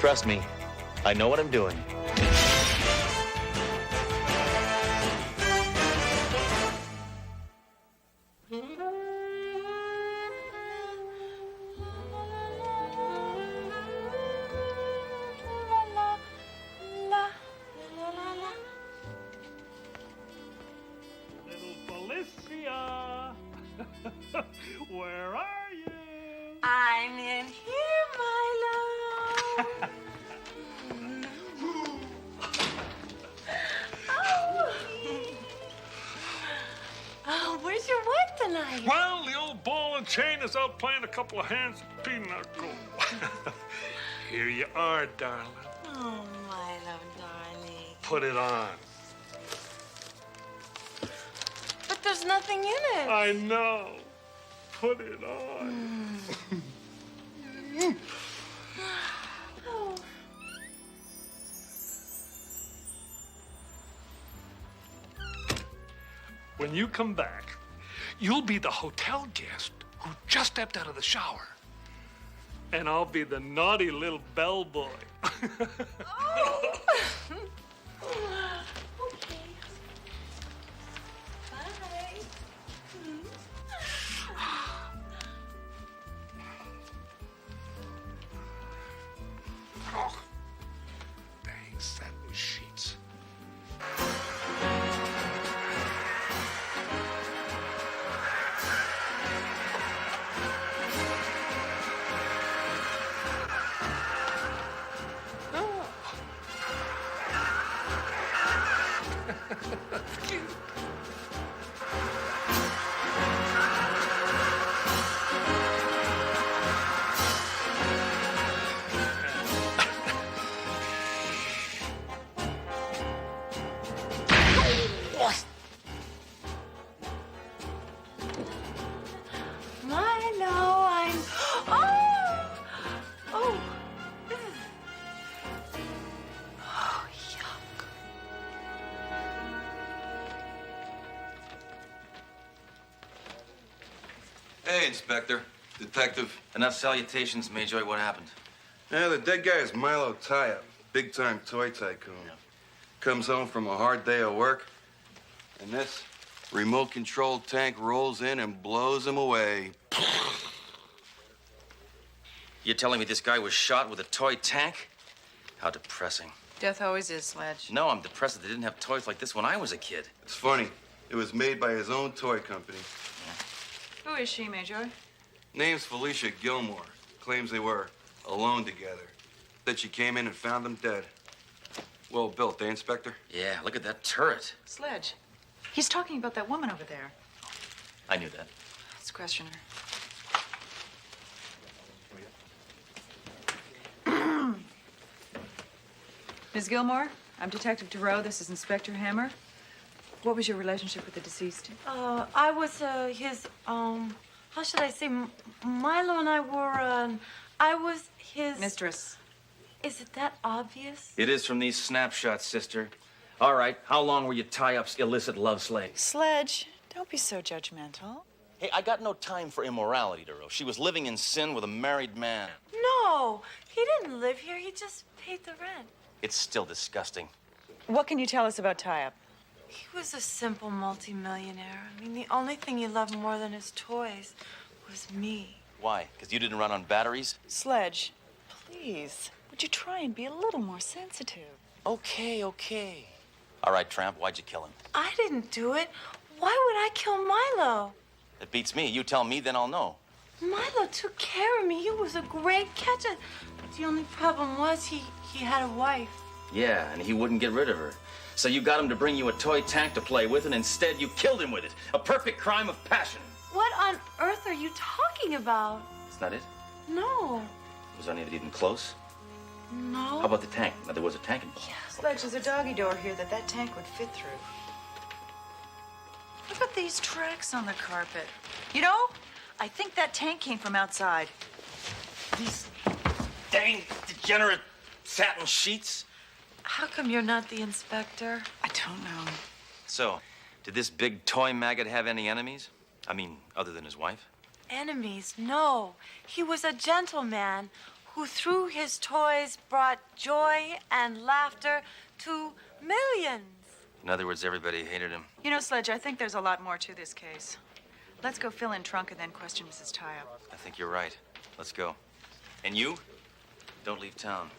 Trust me, I know what I'm doing. Where are you? I'm in here, Milo. Oh, where's your wife tonight? Well, the old ball and chain is out playing a couple of hands of pinochle. Here you are, darling. Oh, Milo, darling. Put it on. But there's nothing in it. I know. Put it on. Oh. When you come back, you'll be the hotel guest who just stepped out of the shower. And I'll be the naughty little bellboy. Oh. Okay. Bye. Oh, dang satin sheets. Milo, I'm... Oh! Oh. Oh, yuck. Hey, Inspector. Detective. Enough salutations, Mayjoy. What happened? Yeah, the dead guy is Milo Tie-Up, big-time toy tycoon. Comes home from a hard day of work, and this remote-controlled tank rolls in and blows him away. You're telling me this guy was shot with a toy tank? How depressing. Death always is, Sledge. No, I'm depressed that they didn't have toys like this when I was a kid. It's funny. It was made by his own toy company. Who is she, Major? Name's Felicia Gilmore. Claims they were alone together. That she came in and found him dead. Well built, eh, Inspector? Yeah, look at that turret. Sledge. He's talking about that woman over there. I knew that. Let's question her. Ms. Gilmore, I'm Detective Thoreau. This is Inspector Hammer. What was your relationship with the deceased? I was his, how should I say? Milo and I were, I was his... Mistress. Is it that obvious? It is from these snapshots, sister. All right, how long were you tie-up's illicit love slave? Sledge, don't be so judgmental. Hey, I got no time for immorality, Thoreau. She was living in sin with a married man. No, he didn't live here. He just paid the rent. It's still disgusting. What can you tell us about Tie-Up? He was a simple multimillionaire. I mean, the only thing he loved more than his toys was me. Why? Because you didn't run on batteries? Sledge, please, would you try and be a little more sensitive? Okay. All right, Tramp, why'd you kill him? I didn't do it. Why would I kill Milo? It beats me. You tell me, then I'll know. Milo took care of me. He was a great catch. The only problem was he had a wife. Yeah, and he wouldn't get rid of her. So you got him to bring you a toy tank to play with, and instead you killed him with it. A perfect crime of passion. What on earth are you talking about? Is that it? No. Was any of it even close? No. How about the tank? Now, there was a tank involved. Sledge, there's a doggy door here that tank would fit through. Look at these tracks on the carpet. You know, I think that tank came from outside. These dang degenerate satin sheets. How come you're not the inspector? I don't know. So, did this big toy maggot have any enemies? I mean, other than his wife? Enemies? No. He was a gentleman who through his toys brought joy and laughter to millions. In other words, everybody hated him. You know, Sledge, I think there's a lot more to this case. Let's go fill in trunk and then question Mrs. Tyup. I think you're right. Let's go. And you? Don't leave town.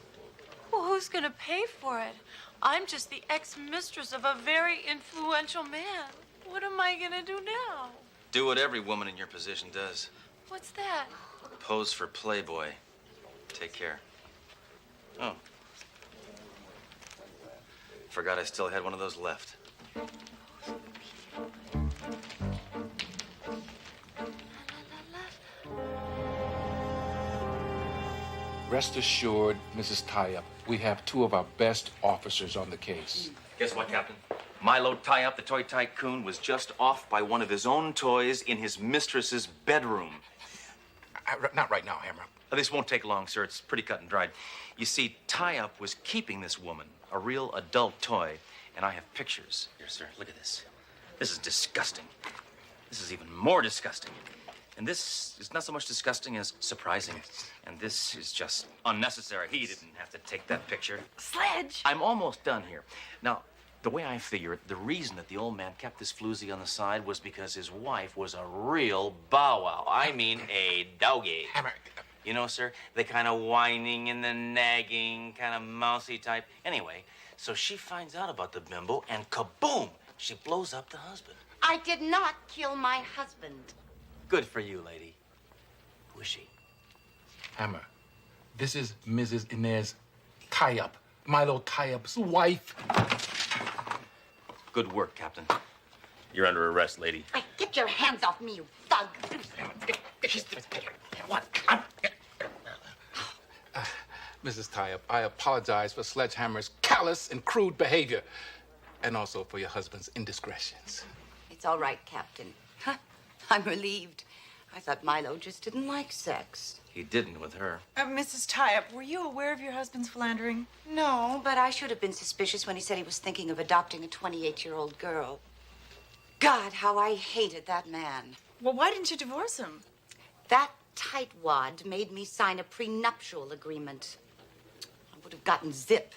Well, who's gonna pay for it? I'm just the ex-mistress of a very influential man. What am I gonna do now? Do what every woman in your position does. What's that? Pose for Playboy. Take care. Oh. Forgot I still had one of those left. Rest assured, Mrs. Tyup, we have two of our best officers on the case. Guess what, Captain? Milo Tyup, the toy tycoon, was just off by one of his own toys in his mistress's bedroom. Not right now, Hammer. This won't take long, sir. It's pretty cut and dried. You see, Tyup was keeping this woman, a real adult toy, and I have pictures. Here, sir, look at this. This is disgusting. This is even more disgusting. And this is not so much disgusting as surprising. And this is just unnecessary. He didn't have to take that picture. Sledge! I'm almost done here. Now, the way I figure it, the reason that the old man kept this floozy on the side was because his wife was a real bow wow. I mean, a doggy. Hammer. You know, sir, the kind of whining and the nagging, kind of mousy type. Anyway, so she finds out about the bimbo, and kaboom, she blows up the husband. I did not kill my husband. Good for you, lady. Who is she? Hammer, this is Mrs. Inez Tyup, Milo Tyup's wife. Good work, Captain. You're under arrest, lady. Hey, get your hands off me, you thug. What? Mrs. Tyup, I apologize for Sledgehammer's callous and crude behavior, and also for your husband's indiscretions. It's all right, Captain. I'm relieved. I thought Milo just didn't like sex. He didn't with her. Mrs. Tyup, were you aware of your husband's philandering? No, but I should have been suspicious when he said he was thinking of adopting a 28-year-old girl. God, how I hated that man. Well, why didn't you divorce him? That tightwad made me sign a prenuptial agreement. I would have gotten zip.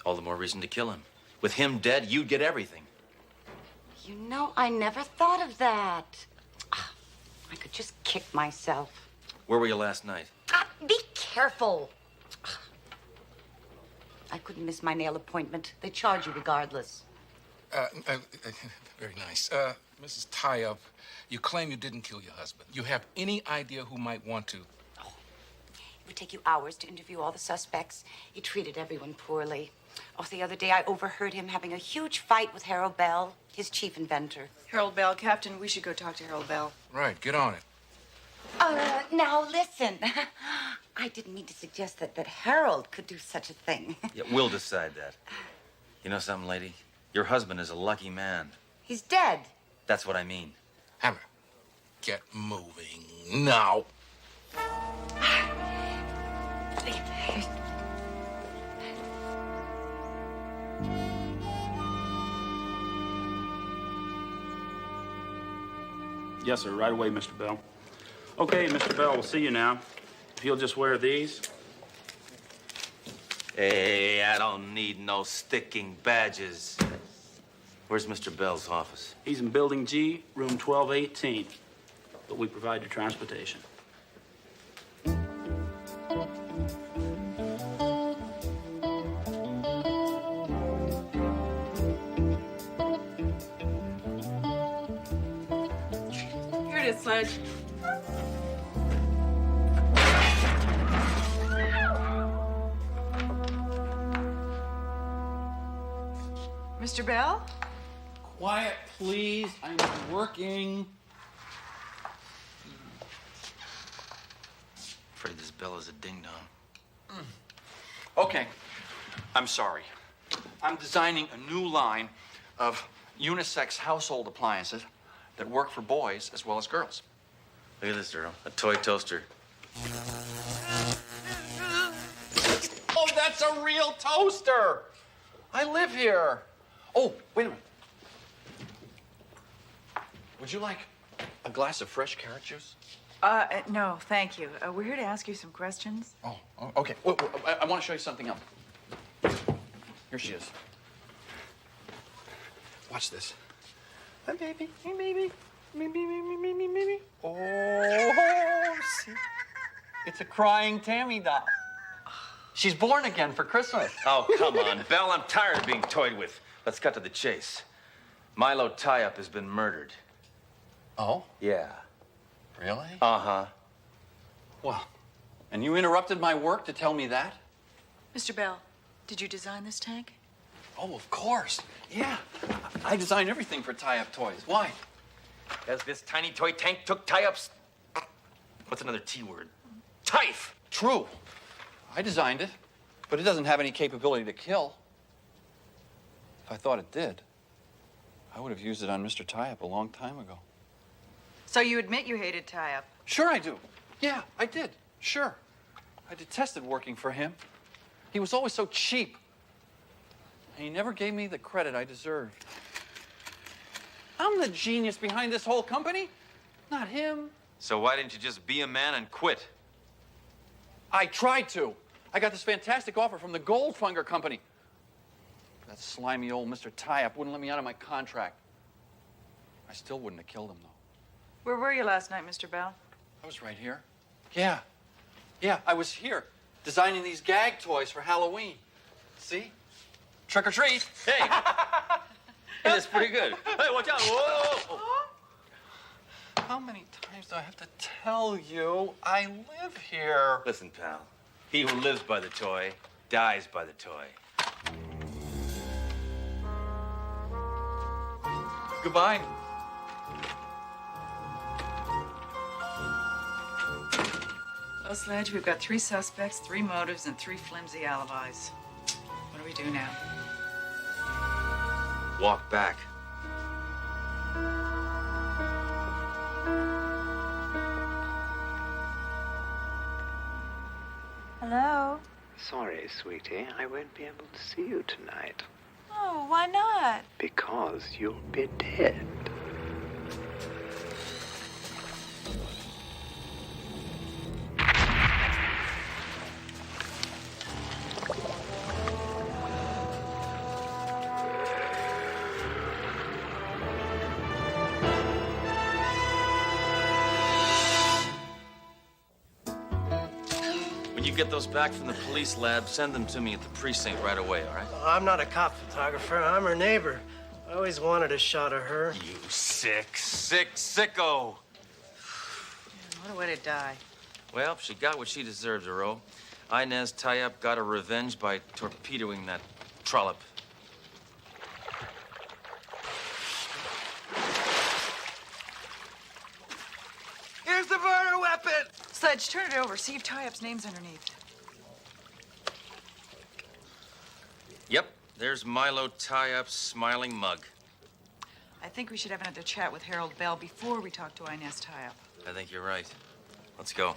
All the more reason to kill him. With him dead, you'd get everything. You know, I never thought of that. I could just kick myself. Where were you last night? Be careful. I couldn't miss my nail appointment. They charge you regardless. Very nice. Mrs. Tyup, you claim you didn't kill your husband. You have any idea who might want to? It would take you hours to interview all the suspects. He treated everyone poorly. Oh, the other day I overheard him having a huge fight with Harold Bell, his chief inventor. Harold Bell, Captain, we should go talk to Harold Bell. Right, get on it. Now listen. I didn't mean to suggest that Harold could do such a thing. Yeah, we'll decide that. You know something, lady? Your husband is a lucky man. He's dead. That's what I mean. Hammer, get moving now. Yes, sir. Right away, Mr. Bell. Okay, Mr. Bell, we'll see you now. If you'll just wear these. Hey, I don't need no sticking badges. Where's Mr. Bell's office? He's in Building G, room 1218. But we provide your transportation. Here it is, Sledge. Mr. Bell? Quiet, please. I'm working. Afraid this Bell is a ding-dong. Okay, I'm sorry. I'm designing a new line of unisex household appliances that work for boys as well as girls. Look at this, Earl. A toy toaster. Oh, that's a real toaster! I live here. Oh, wait a minute. Would you like a glass of fresh carrot juice? No, thank you. We're here to ask you some questions. Oh, okay. I want to show you something else. Here she is. Watch this. Hey, baby. Hey, baby. Me. Oh, see? It's a crying Tammy doll. She's born again for Christmas. Oh, come on, Belle. I'm tired of being toyed with. Let's cut to the chase. Milo Tie-Up has been murdered. Oh? Yeah. Really? Uh-huh. Well, and you interrupted my work to tell me that? Mr. Bell, did you design this tank? Oh, of course. Yeah. I design everything for tie-up toys. Why? As this tiny toy tank took Tie-Up's... What's another T word? Tife! True. I designed it, but it doesn't have any capability to kill. If I thought it did, I would have used it on Mr. Tie-Up a long time ago. So you admit you hated tie-up? Sure I do. Yeah, I did. Sure. I detested working for him. He was always so cheap. And he never gave me the credit I deserved. I'm the genius behind this whole company, not him. So why didn't you just be a man and quit? I tried to. I got this fantastic offer from the Goldfunger Company. That slimy old Mr. Tie-Up wouldn't let me out of my contract. I still wouldn't have killed him, though. Where were you last night, Mr. Bell? I was right here. Yeah, I was here, designing these gag toys for Halloween. See? Trick or treat. Hey! That's pretty good. Hey, watch out. Whoa! How many times do I have to tell you I live here? Listen, pal. He who lives by the toy dies by the toy. Goodbye. Well, Sledge, we've got 3 suspects, 3 motives, and 3 flimsy alibis. What do we do now? Walk back. Hello? Sorry, sweetie, I won't be able to see you tonight. Oh, why not? Because you'll be dead. When you get those back from the police lab, send them to me at the precinct right away, all right? I'm not a cop photographer. I'm her neighbor. I always wanted a shot of her. You sick sicko. What a way to die. Well, she got what she deserves, Aro. Inez Tie-Up got her revenge by torpedoing that trollop. Here's the murder weapon! Sledge, turn it over. See if tie-up's name's underneath. Yep, there's Milo Tie-Up's smiling mug. I think we should have another chat with Harold Bell before we talk to Inez Tie-Up. I think you're right. Let's go.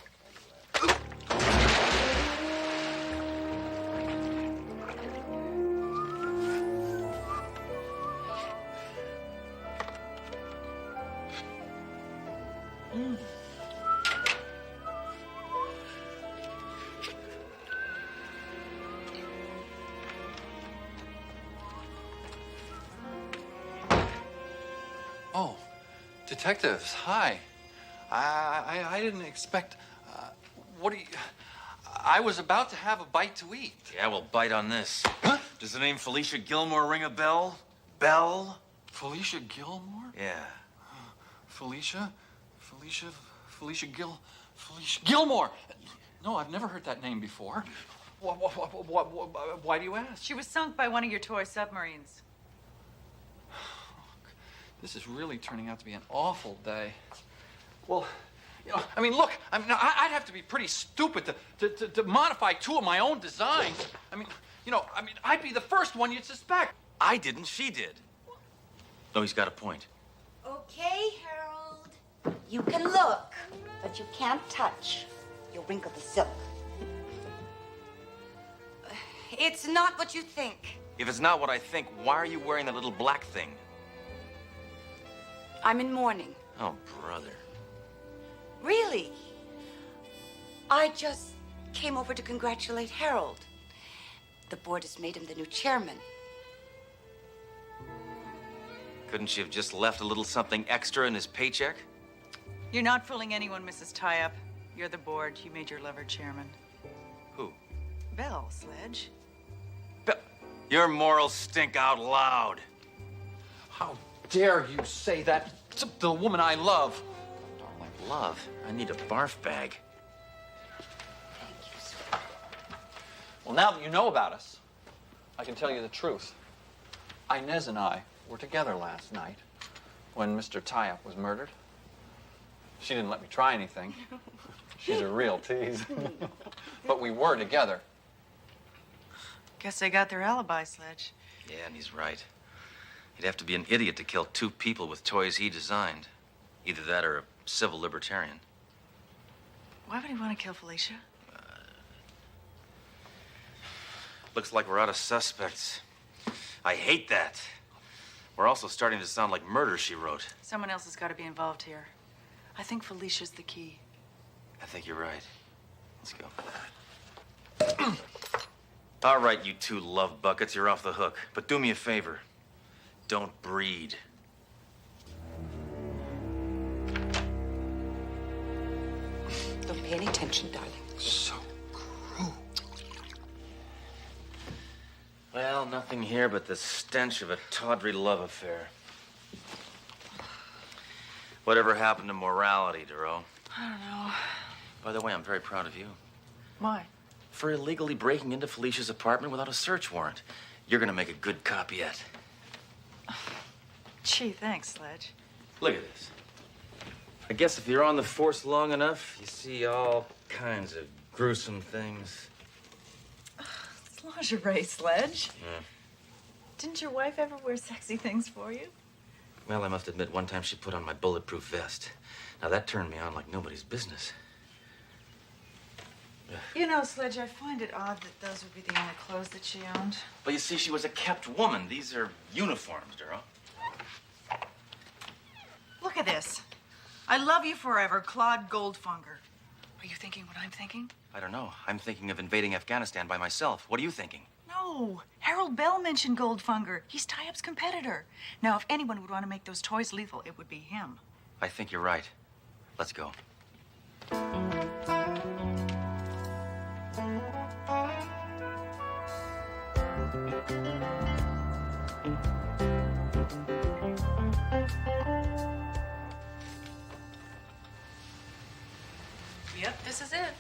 Oh, detectives, hi. I didn't expect, what do you, I was about to have a bite to eat. Yeah, we'll bite on this. Huh? Does the name Felicia Gilmore ring a bell? Bell? Felicia Gilmore? Yeah. Felicia Gilmore. No, I've never heard that name before. Why do you ask? She was sunk by one of your toy submarines. This is really turning out to be an awful day. Well, you know, I mean, look, I'd have to be pretty stupid to modify 2 of my own designs. I mean, I'd be the first one you'd suspect. I didn't, she did. No, he's got a point. Okay, Harold. You can look, but you can't touch. You'll wrinkle the silk. It's not what you think. If it's not what I think, why are you wearing that little black thing? I'm in mourning. Oh, brother. Really? I just came over to congratulate Harold. The board has made him the new chairman. Couldn't she have just left a little something extra in his paycheck? You're not fooling anyone, Mrs. Tie-Up. You're the board. You made your lover chairman. Who? Belle, Sledge. Your morals stink out loud. How dare you say that to the woman I love? Like love? I need a barf bag. Well, now that you know about us, I can tell you the truth. Inez and I were together last night when Mr. Tie-Up was murdered. She didn't let me try anything. She's a real tease. But we were together. Guess they got their alibi, Sledge. Yeah, and he's right. He'd have to be an idiot to kill two people with toys he designed. Either that or a civil libertarian. Why would he want to kill Felicia? Looks like we're out of suspects. I hate that. We're also starting to sound like murder, she wrote. Someone else has got to be involved here. I think Felicia's the key. I think you're right. Let's go. All right, you two love buckets, you're off the hook. But do me a favor. Don't breed. Don't pay any attention, darling. So cruel. Well, nothing here but the stench of a tawdry love affair. Whatever happened to morality, Duro? I don't know. By the way, I'm very proud of you. Why? For illegally breaking into Felicia's apartment without a search warrant. You're gonna make a good cop yet. Gee, thanks, Sledge. Look at this. I guess if you're on the force long enough, you see all kinds of gruesome things. It's lingerie, Sledge. Yeah. Didn't your wife ever wear sexy things for you? Well, I must admit, one time she put on my bulletproof vest. Now, that turned me on like nobody's business. You know, Sledge, I find it odd that those would be the only clothes that she owned. But you see, she was a kept woman. These are uniforms, Duro. Look at this. I love you forever, Claude Goldfunger. Are you thinking what I'm thinking? I don't know. I'm thinking of invading Afghanistan by myself. What are you thinking? No. Harold Bell mentioned Goldfunger. He's Tie-Up's competitor. Now, if anyone would want to make those toys lethal, it would be him. I think you're right. Let's go. Yep, this is it.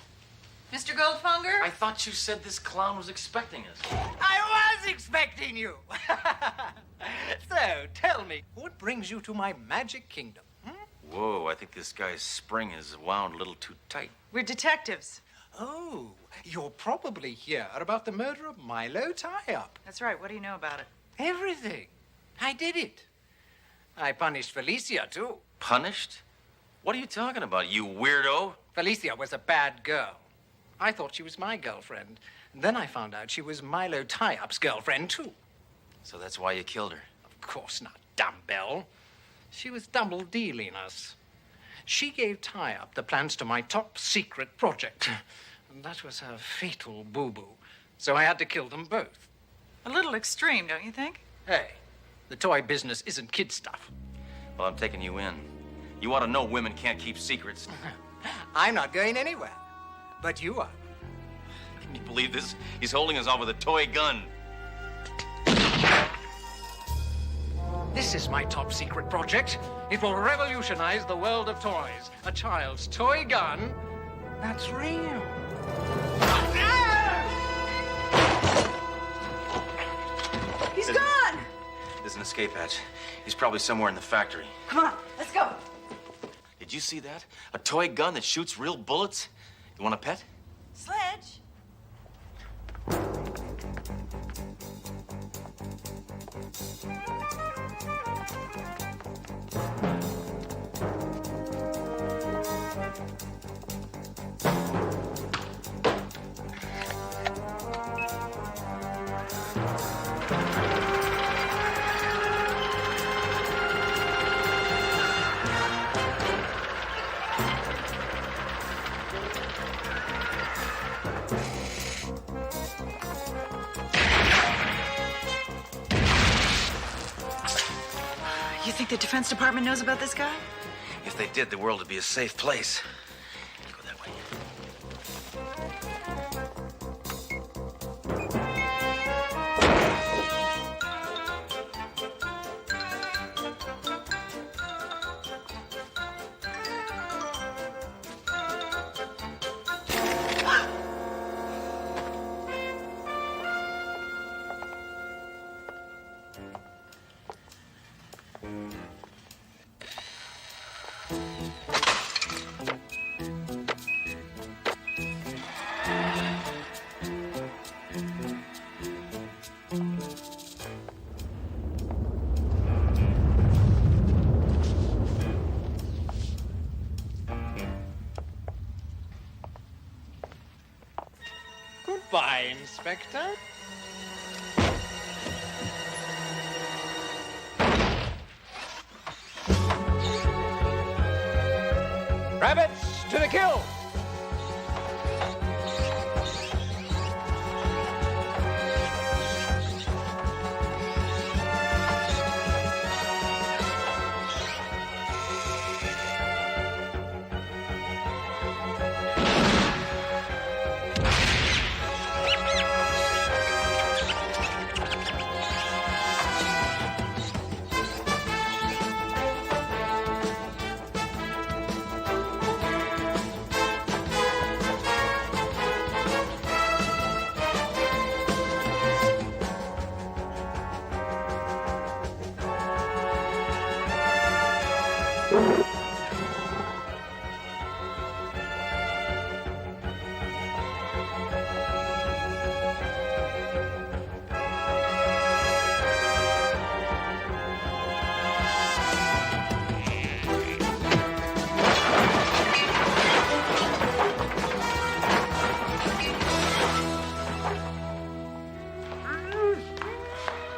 Mr. Goldfunger? I thought you said this clown was expecting us. I was expecting you. So, tell me, what brings you to my magic kingdom? Whoa, I think this guy's spring is wound a little too tight. We're detectives. Oh, you're probably here about the murder of Milo Tie-Up. That's right. What do you know about it? Everything. I did it. I punished Felicia, too. Punished? What are you talking about, you weirdo? Felicia was a bad girl. I thought she was my girlfriend. Then I found out she was Milo Tie-Up's girlfriend, too. So that's why you killed her? Of course not, dumbbell. She was double-dealing us. She gave Tie-Up the plans to my top-secret project. And that was her fatal boo-boo. So I had to kill them both. A little extreme, don't you think? Hey, the toy business isn't kid stuff. Well, I'm taking you in. You ought to know women can't keep secrets. I'm not going anywhere. But you are. Can you believe this? He's holding us off with a toy gun. This is my top secret project. It will revolutionize the world of toys. A child's toy gun that's real. He's gone! There's an escape hatch. He's probably somewhere in the factory. Come on, let's go. Did you see that? A toy gun that shoots real bullets? You want a pet? Sledge? think the Defense Department knows about this guy? If they did, the world would be a safe place. Go that way. Goodbye, Inspector. Rabbits to the kill!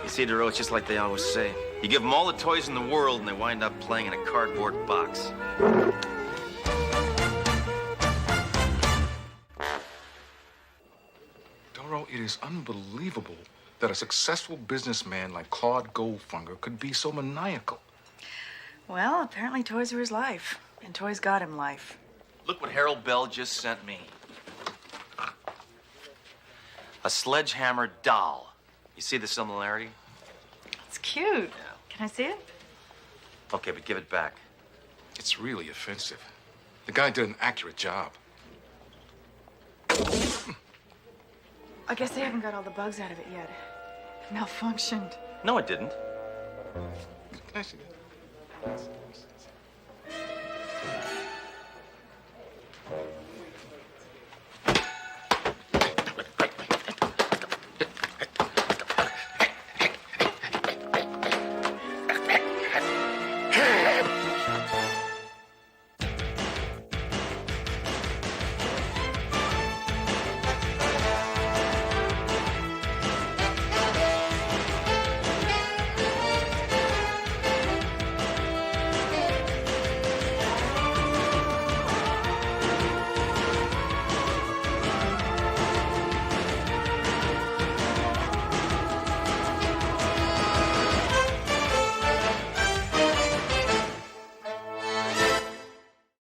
See, DeRoe, it's just like they always say. You give them all the toys in the world, and they wind up playing in a cardboard box. Doro, it is unbelievable that a successful businessman like Claude Goldfinger could be so maniacal. Well, apparently toys are his life, and toys got him life. Look what Harold Bell just sent me. A sledgehammer doll. You see the similarity? It's cute. Can I see it? Okay, but give it back. It's really offensive. The guy did an accurate job. I guess they haven't got all the bugs out of it yet. It malfunctioned. No, it didn't. Can I see that?